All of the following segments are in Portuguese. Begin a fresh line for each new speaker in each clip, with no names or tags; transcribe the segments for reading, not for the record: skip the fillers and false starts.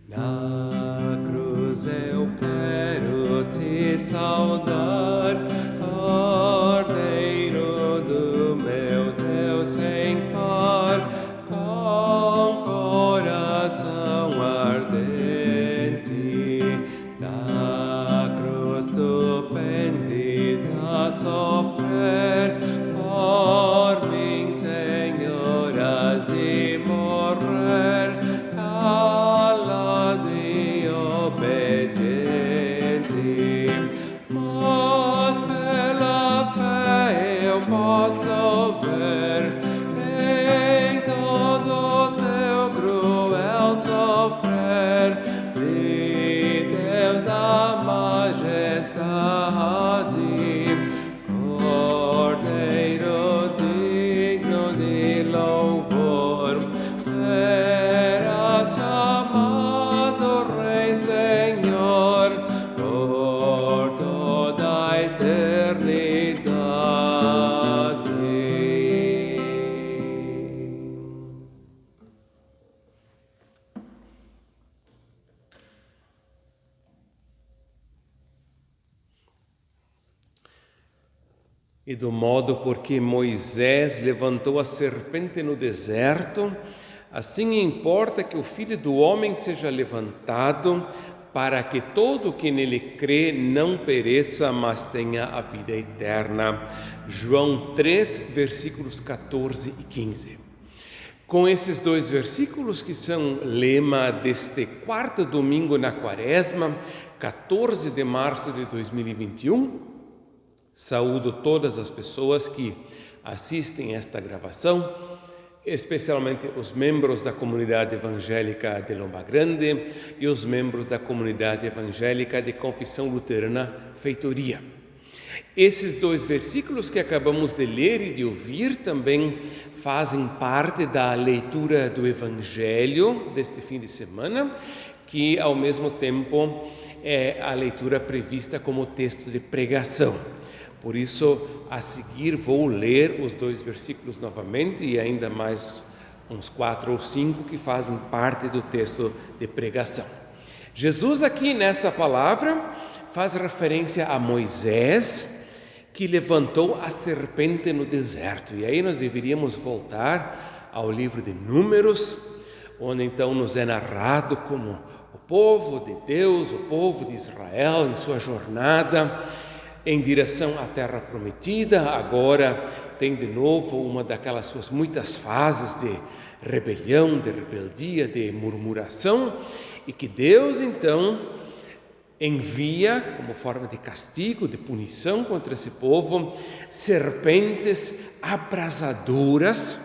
Na cruz eu quero te saudar, Cordeiro do meu Deus sem par, com coração ardente. Da cruz tu pendes a sofrer, por mim, Senhor, has de morrer, calado e obediente. Mas pela fé eu posso ver em todo teu cruel sofrer, de Deus a majestade, Cordeiro digno de louvor, serás chamado Rei Senhor por toda a eternidade. E do modo por que Moisés levantou a serpente no deserto, assim importa que o Filho do Homem seja levantado, para que todo o que nele crê não pereça, mas tenha a vida eterna. João 3, versículos 14 e 15. Com esses dois versículos, que são lema deste quarto domingo na Quaresma, 14 de março de 2021, saúdo todas as pessoas que assistem esta gravação, especialmente os membros da comunidade evangélica de Lomba Grande e os membros da comunidade evangélica de Confissão Luterana Feitoria. Esses dois versículos que acabamos de ler e de ouvir também fazem parte da leitura do Evangelho deste fim de semana, que ao mesmo tempo é a leitura prevista como texto de pregação. Por isso, a seguir, vou ler os dois versículos novamente e ainda mais uns 4 ou 5 que fazem parte do texto de pregação. Jesus aqui nessa palavra faz referência a Moisés, que levantou a serpente no deserto. E aí nós deveríamos voltar ao livro de Números, onde então nos é narrado como o povo de Deus, o povo de Israel, em sua jornada em direção à terra prometida, agora tem de novo uma daquelas suas muitas fases de rebelião, de rebeldia, de murmuração, e que Deus então envia, como forma de castigo, de punição contra esse povo, serpentes abrasadoras,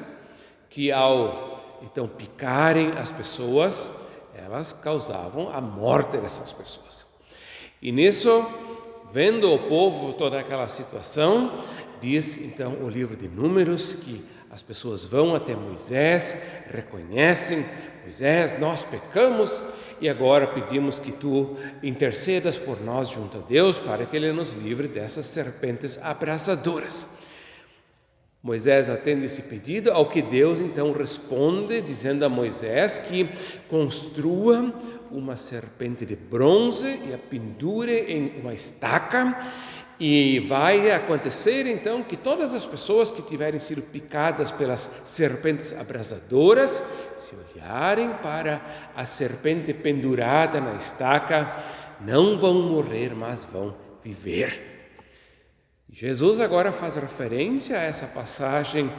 que ao então picarem as pessoas, elas causavam a morte dessas pessoas. E nisso, vendo o povo toda aquela situação, diz então o livro de Números que as pessoas vão até Moisés, reconhecem: Moisés, nós pecamos e agora pedimos que tu intercedas por nós junto a Deus para que Ele nos livre dessas serpentes abrasadoras. Moisés atende esse pedido, ao que Deus então responde, dizendo a Moisés que construa uma serpente de bronze e a pendure em uma estaca, e vai acontecer então que todas as pessoas que tiverem sido picadas pelas serpentes abrasadoras, se olharem para a serpente pendurada na estaca, não vão morrer, mas vão viver. Jesus agora faz referência a essa passagem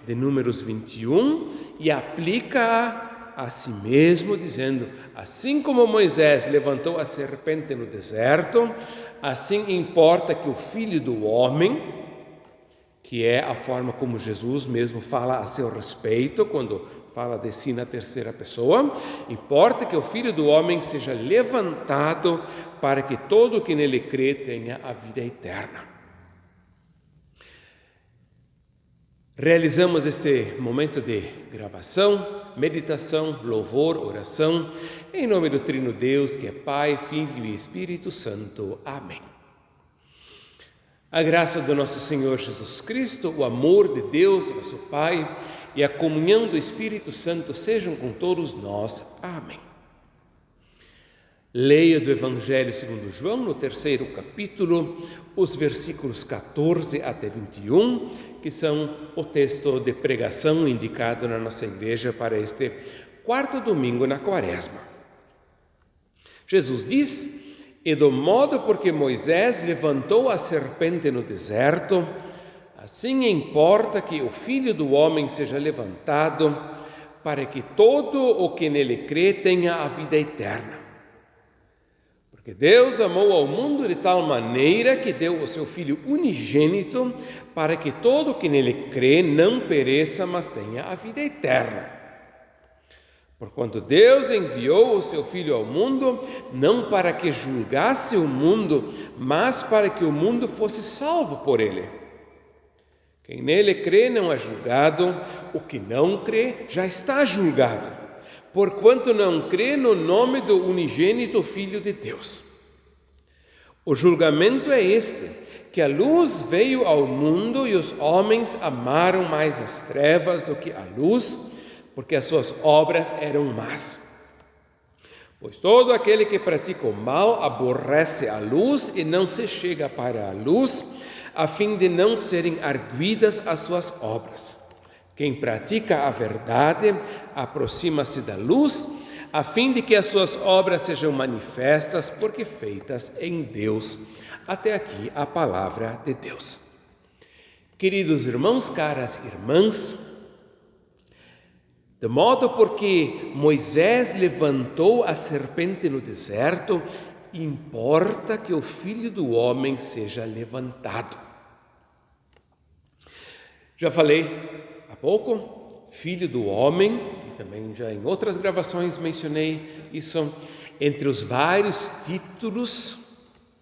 de Números 21 e aplica a si mesmo, dizendo: assim como Moisés levantou a serpente no deserto, assim importa que o Filho do Homem, que é a forma como Jesus mesmo fala a seu respeito, quando fala de si na terceira pessoa, importa que o Filho do Homem seja levantado para que todo o que nele crê tenha a vida eterna. Realizamos este momento de gravação, meditação, louvor, oração, em nome do Trino Deus, que é Pai, Filho e Espírito Santo. Amém. A graça do nosso Senhor Jesus Cristo, o amor de Deus, nosso Pai, e a comunhão do Espírito Santo sejam com todos nós. Amém. Leia do Evangelho segundo João, no 3º capítulo, os versículos 14 até 21, que são o texto de pregação indicado na nossa igreja para este 4º domingo na Quaresma. Jesus diz: "E do modo por que Moisés levantou a serpente no deserto, assim importa que o Filho do Homem seja levantado, para que todo o que nele crê tenha a vida eterna. Porque Deus amou ao mundo de tal maneira que deu o seu Filho unigênito, para que todo o que nele crê não pereça, mas tenha a vida eterna. Porquanto Deus enviou o seu Filho ao mundo, não para que julgasse o mundo, mas para que o mundo fosse salvo por ele. Quem nele crê não é julgado, o que não crê já está julgado, porquanto não crê no nome do unigênito Filho de Deus. O julgamento é este, que a luz veio ao mundo e os homens amaram mais as trevas do que a luz, porque as suas obras eram más. Pois todo aquele que pratica o mal aborrece a luz e não se chega para a luz, a fim de não serem arguidas as suas obras. Quem pratica a verdade aproxima-se da luz, a fim de que as suas obras sejam manifestas, porque feitas em Deus." Até aqui a palavra de Deus. Queridos irmãos, caras irmãs, de modo porque Moisés levantou a serpente no deserto, importa que o Filho do Homem seja levantado. Já falei há pouco, Filho do Homem, e também já em outras gravações mencionei isso, entre os vários títulos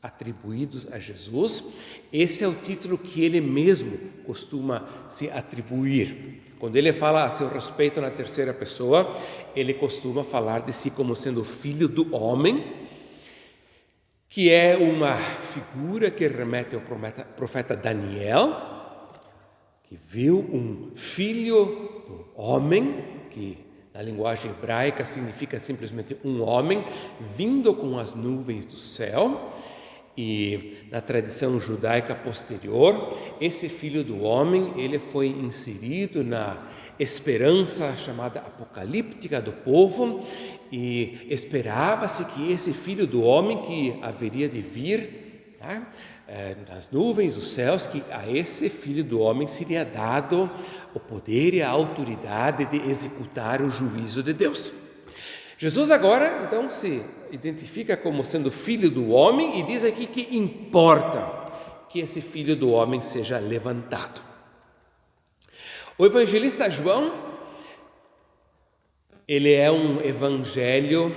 atribuídos a Jesus, esse é o título que ele mesmo costuma se atribuir. Quando ele fala a seu respeito na terceira pessoa, ele costuma falar de si como sendo Filho do Homem, que é uma figura que remete ao profeta Daniel, que viu um filho do homem, que na linguagem hebraica significa simplesmente um homem, vindo com as nuvens do céu. E na tradição judaica posterior, esse Filho do Homem, ele foi inserido na esperança chamada apocalíptica do povo, e esperava-se que esse Filho do Homem que haveria de vir, nas nuvens dos céus, que a esse Filho do Homem seria dado o poder e a autoridade de executar o juízo de Deus. Jesus agora, então, se identifica como sendo Filho do Homem e diz aqui que importa que esse Filho do Homem seja levantado. O evangelista João, ele é um evangelho,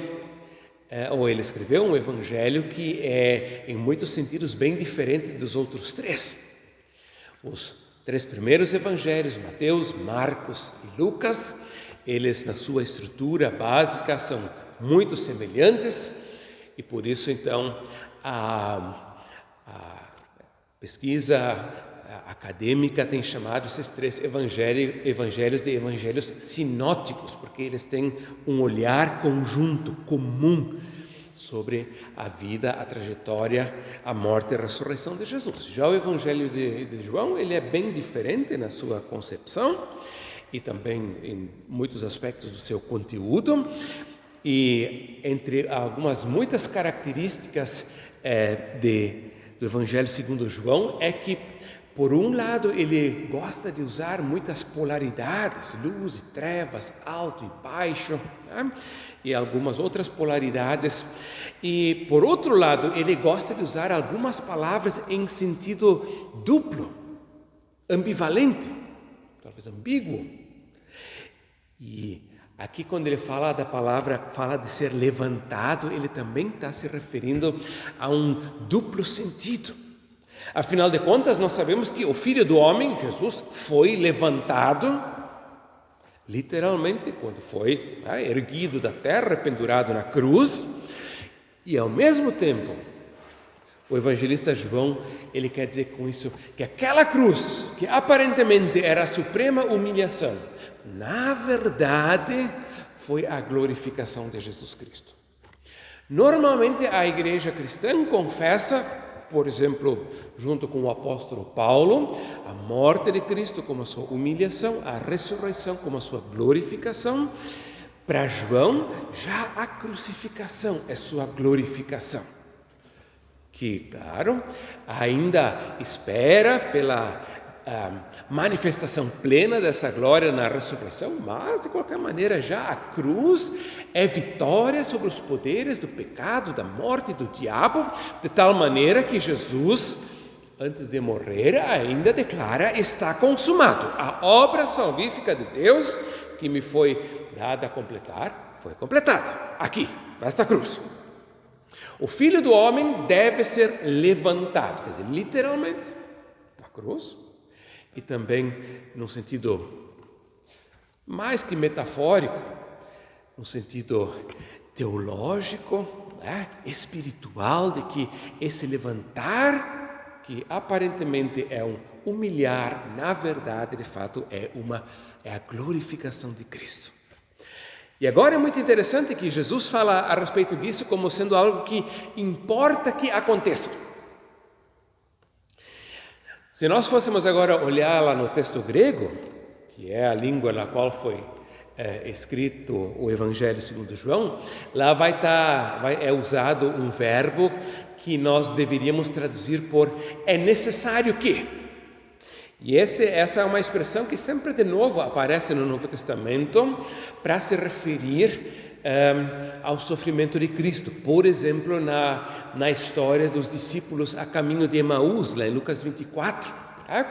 ou ele escreveu um evangelho que é, em muitos sentidos, bem diferente dos outros três. Os três primeiros evangelhos, Mateus, Marcos e Lucas, eles, na sua estrutura básica, são muito semelhantes, e por isso, então, a pesquisa acadêmica tem chamado esses três evangelhos de evangelhos sinóticos, porque eles têm um olhar conjunto, comum, sobre a vida, a trajetória, a morte e a ressurreição de Jesus. Já o evangelho de João, ele é bem diferente na sua concepção, e também em muitos aspectos do seu conteúdo, e entre muitas características do Evangelho segundo João é que, por um lado, ele gosta de usar muitas polaridades, luz e trevas, alto e baixo, e algumas outras polaridades, e por outro lado, ele gosta de usar algumas palavras em sentido duplo, ambivalente, talvez ambíguo. E aqui, quando ele fala da palavra, fala de ser levantado, ele também está se referindo a um duplo sentido. Afinal de contas, nós sabemos que o Filho do Homem, Jesus, foi levantado, literalmente, quando foi erguido da terra, pendurado na cruz, e ao mesmo tempo O evangelista João, ele quer dizer com isso que aquela cruz, que aparentemente era a suprema humilhação, na verdade foi a glorificação de Jesus Cristo. Normalmente a igreja cristã confessa, por exemplo, junto com o apóstolo Paulo, a morte de Cristo como a sua humilhação, a ressurreição como a sua glorificação. Para João, já a crucificação é sua glorificação. Que, claro, ainda espera pela manifestação plena dessa glória na ressurreição, mas, de qualquer maneira, já a cruz é vitória sobre os poderes do pecado, da morte e do diabo, de tal maneira que Jesus, antes de morrer, ainda declara: está consumado. A obra salvífica de Deus, que me foi dada a completar, foi completada aqui, nesta cruz. O Filho do Homem deve ser levantado, quer dizer, literalmente, da cruz, e também no sentido mais que metafórico, no sentido teológico, espiritual, de que esse levantar, que aparentemente é um humilhar, na verdade, de fato, é a glorificação de Cristo. E agora é muito interessante que Jesus fala a respeito disso como sendo algo que importa que aconteça. Se nós fôssemos agora olhar lá no texto grego, que é a língua na qual foi escrito o Evangelho segundo João, lá é usado um verbo que nós deveríamos traduzir por é necessário que. E essa é uma expressão que sempre de novo aparece no Novo Testamento para se referir ao sofrimento de Cristo. Por exemplo, na história dos discípulos a caminho de Emaús, lá em Lucas 24,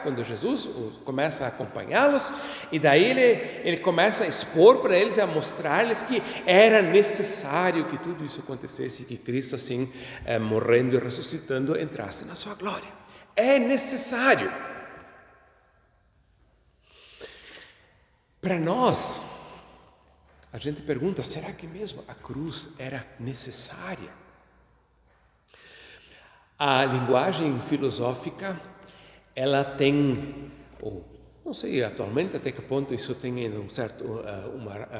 quando Jesus começa a acompanhá-los, e daí ele começa a expor para eles, a mostrar-lhes que era necessário que tudo isso acontecesse, que Cristo, assim, morrendo e ressuscitando, entrasse na sua glória. É necessário. Para nós, a gente pergunta, será que mesmo a cruz era necessária? A linguagem filosófica, ela tem, ou não sei atualmente até que ponto isso tem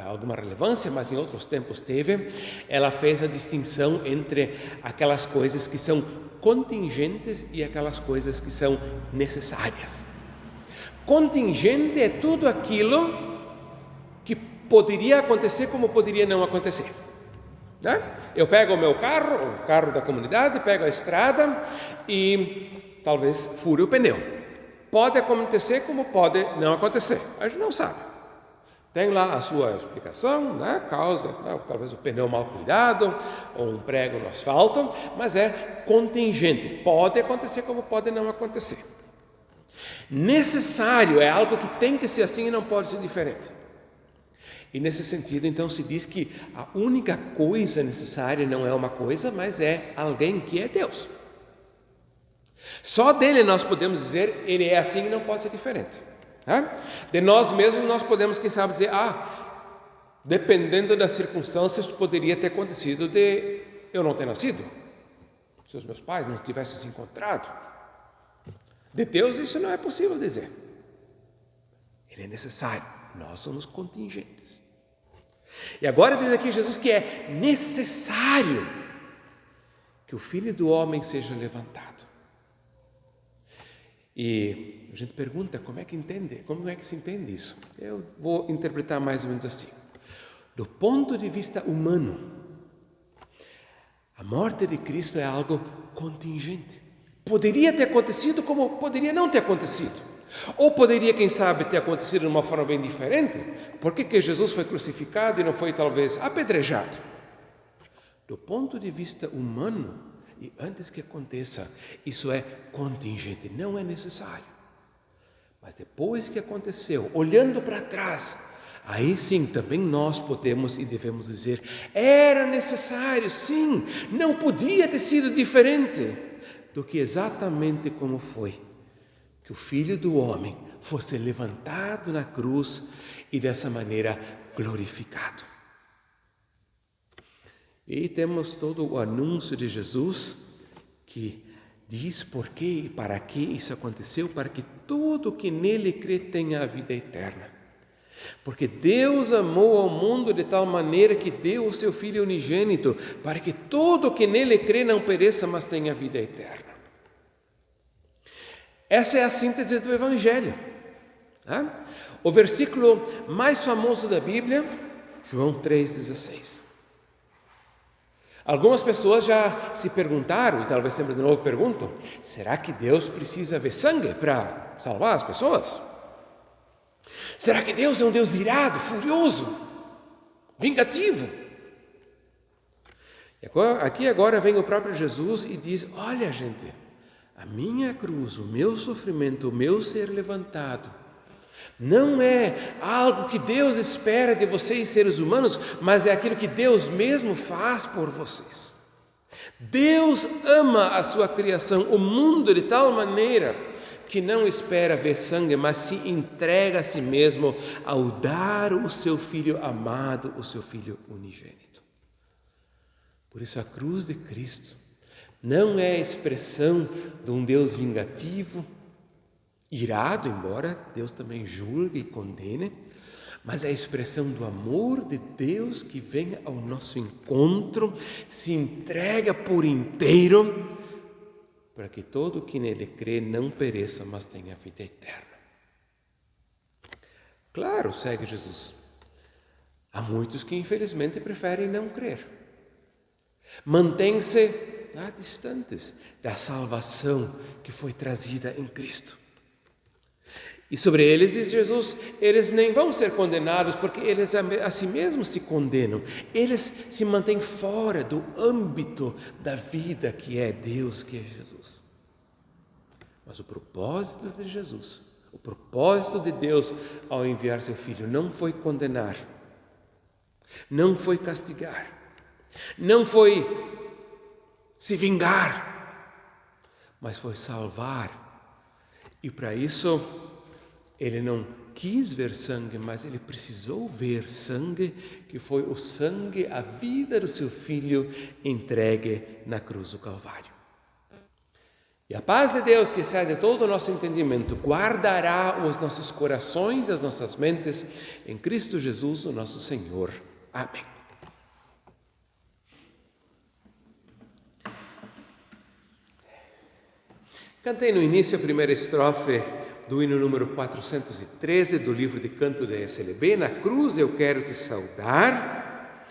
alguma relevância, mas em outros tempos teve, ela fez a distinção entre aquelas coisas que são contingentes e aquelas coisas que são necessárias. Contingente é tudo aquilo que poderia acontecer como poderia não acontecer. Eu pego o meu carro, o carro da comunidade, pego a estrada e talvez fure o pneu. Pode acontecer como pode não acontecer. A gente não sabe. Tem lá a sua explicação, causa, talvez o pneu mal cuidado ou um prego no asfalto, mas é contingente. Pode acontecer como pode não acontecer. Necessário é algo que tem que ser assim e não pode ser diferente. E nesse sentido, então, se diz que a única coisa necessária não é uma coisa, mas é alguém que é Deus. Só dele nós podemos dizer, ele é assim e não pode ser diferente. De nós mesmos nós podemos, quem sabe, dizer, dependendo das circunstâncias, poderia ter acontecido de eu não ter nascido, se os meus pais não tivessem se encontrado. De Deus isso não é possível dizer. Ele é necessário, nós somos contingentes. E agora diz aqui Jesus que é necessário que o Filho do Homem seja levantado. E a gente pergunta como é que se entende isso? Eu vou interpretar mais ou menos assim. Do ponto de vista humano, a morte de Cristo é algo contingente. Poderia ter acontecido como poderia não ter acontecido. Ou poderia, quem sabe, ter acontecido de uma forma bem diferente. Por que Jesus foi crucificado e não foi talvez apedrejado? Do ponto de vista humano, e antes que aconteça, isso é contingente, não é necessário. Mas depois que aconteceu, olhando para trás, aí sim também nós podemos e devemos dizer, era necessário, sim, não podia ter sido diferente do que exatamente como foi, que o Filho do Homem fosse levantado na cruz e dessa maneira glorificado. E temos todo o anúncio de Jesus, que diz por quê e para que isso aconteceu, para que todo que nele crê tenha a vida eterna. Porque Deus amou ao mundo de tal maneira que deu o seu Filho unigênito, para que todo que nele crê não pereça, mas tenha vida eterna. Essa é a síntese do Evangelho. O versículo mais famoso da Bíblia, João 3,16. Algumas pessoas já se perguntaram, e talvez sempre de novo perguntam, será que Deus precisa ver sangue para salvar as pessoas? Será que Deus é um Deus irado, furioso, vingativo? E aqui agora vem o próprio Jesus e diz, olha gente, a minha cruz, o meu sofrimento, o meu ser levantado, não é algo que Deus espera de vocês, seres humanos, mas é aquilo que Deus mesmo faz por vocês. Deus ama a sua criação, o mundo, de tal maneira que não espera ver sangue, mas se entrega a si mesmo ao dar o seu Filho amado, o seu Filho unigênito. Por isso a cruz de Cristo não é a expressão de um Deus vingativo, irado, embora Deus também julgue e condene, mas é a expressão do amor de Deus que vem ao nosso encontro, se entrega por inteiro, para que todo que nele crê não pereça, mas tenha vida eterna. Claro, segue Jesus, há muitos que infelizmente preferem não crer. Mantêm-se distantes da salvação que foi trazida em Cristo. E sobre eles, diz Jesus, eles nem vão ser condenados, porque eles a si mesmos se condenam. Eles se mantêm fora do âmbito da vida que é Deus, que é Jesus. Mas o propósito de Jesus, o propósito de Deus ao enviar seu Filho não foi condenar, não foi castigar, não foi se vingar, mas foi salvar. E para isso, ele não quis ver sangue, mas ele precisou ver sangue, que foi o sangue, a vida do seu Filho entregue na cruz do Calvário. E a paz de Deus, que excede todo o nosso entendimento, guardará os nossos corações e as nossas mentes em Cristo Jesus, o nosso Senhor. Amém. Cantei no início a primeira estrofe do hino número 413 do livro de canto da SLB, Na Cruz Eu Quero Te Saudar,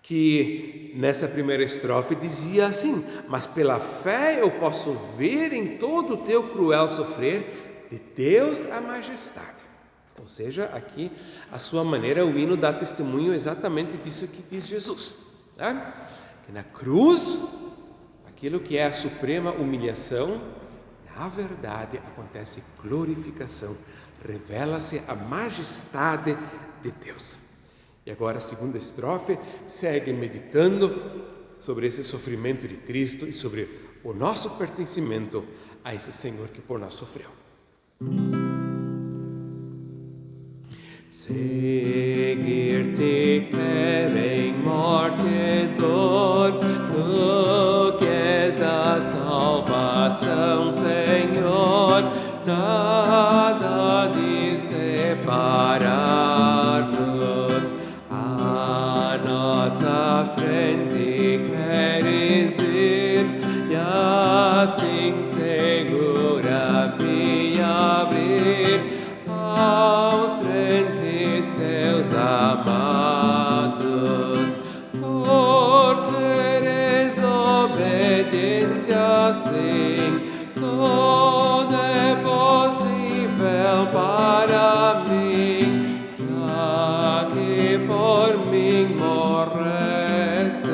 que nessa primeira estrofe dizia assim, mas pela fé eu posso ver em todo o teu cruel sofrer, de Deus a majestade. Ou seja, aqui, a sua maneira, o hino dá testemunho exatamente disso que diz Jesus. Que na cruz, aquilo que é a suprema humilhação, na verdade, acontece glorificação, revela-se a majestade de Deus. E agora a segunda estrofe segue meditando sobre esse sofrimento de Cristo e sobre o nosso pertencimento a esse Senhor que por nós sofreu. Seguir-te quero em morte e dor, tu que és da salvação, Senhor, nada de separar-nos. À nossa frente queres ir, e assim segura via abrir aos crentes teus amados, por seres obediente assim, tudo é possível para mim, já que por mim morreste,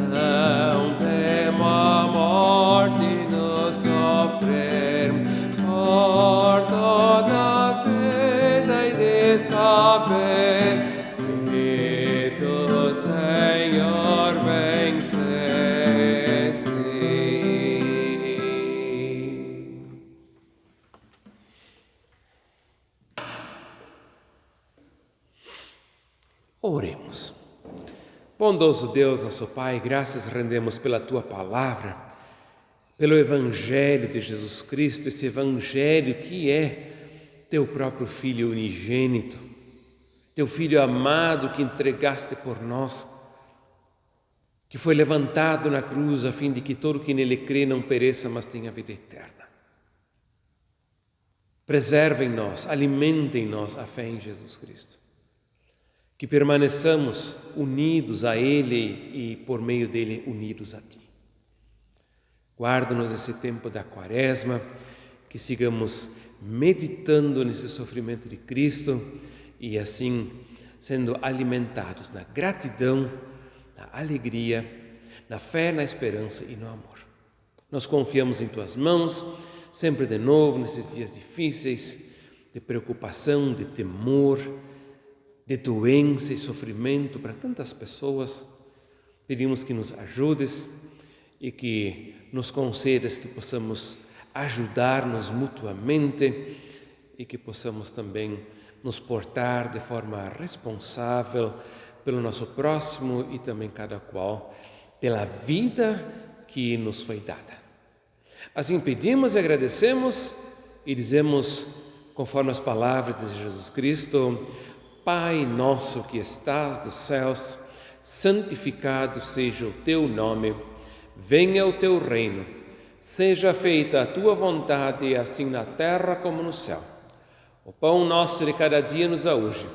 não temo a morte no sofrer, por toda a vida e de saber que tu, Senhor, venceste. Oremos. Bondoso Deus, nosso Pai, graças rendemos pela Tua Palavra, pelo Evangelho de Jesus Cristo, esse Evangelho que é teu próprio Filho unigênito, teu Filho amado que entregaste por nós, que foi levantado na cruz a fim de que todo que nele crê não pereça, mas tenha vida eterna. Preserva em nós, alimenta em nós a fé em Jesus Cristo. Que permaneçamos unidos a Ele e, por meio dele, unidos a Ti. Guarda-nos esse tempo da Quaresma, que sigamos meditando nesse sofrimento de Cristo e assim sendo alimentados na gratidão, na alegria, na fé, na esperança e no amor. Nós confiamos em Tuas mãos, sempre de novo nesses dias difíceis, de preocupação, de temor, de doença e sofrimento para tantas pessoas. Pedimos que nos ajudes e que nos concedas que possamos ajudar-nos mutuamente e que possamos também nos portar de forma responsável pelo nosso próximo e também cada qual pela vida que nos foi dada. Assim pedimos e agradecemos e dizemos, conforme as palavras de Jesus Cristo: Pai nosso que estás nos céus, santificado seja o teu nome, venha o teu reino, seja feita a tua vontade, assim na terra como no céu. O pão nosso de cada dia nos dá hoje,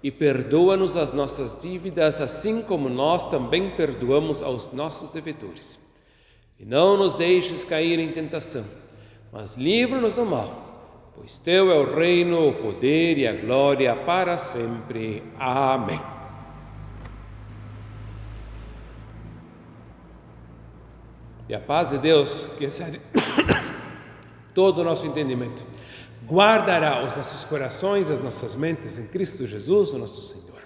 e perdoa-nos as nossas dívidas, assim como nós também perdoamos aos nossos devedores. E não nos deixes cair em tentação, mas livra-nos do mal, pois teu é o reino, o poder e a glória para sempre. Amém. E a paz de Deus, que excede todo o nosso entendimento, guardará os nossos corações e as nossas mentes em Cristo Jesus, o nosso Senhor.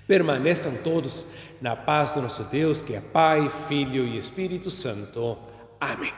Permaneçam todos na paz do nosso Deus, que é Pai, Filho e Espírito Santo. Amém.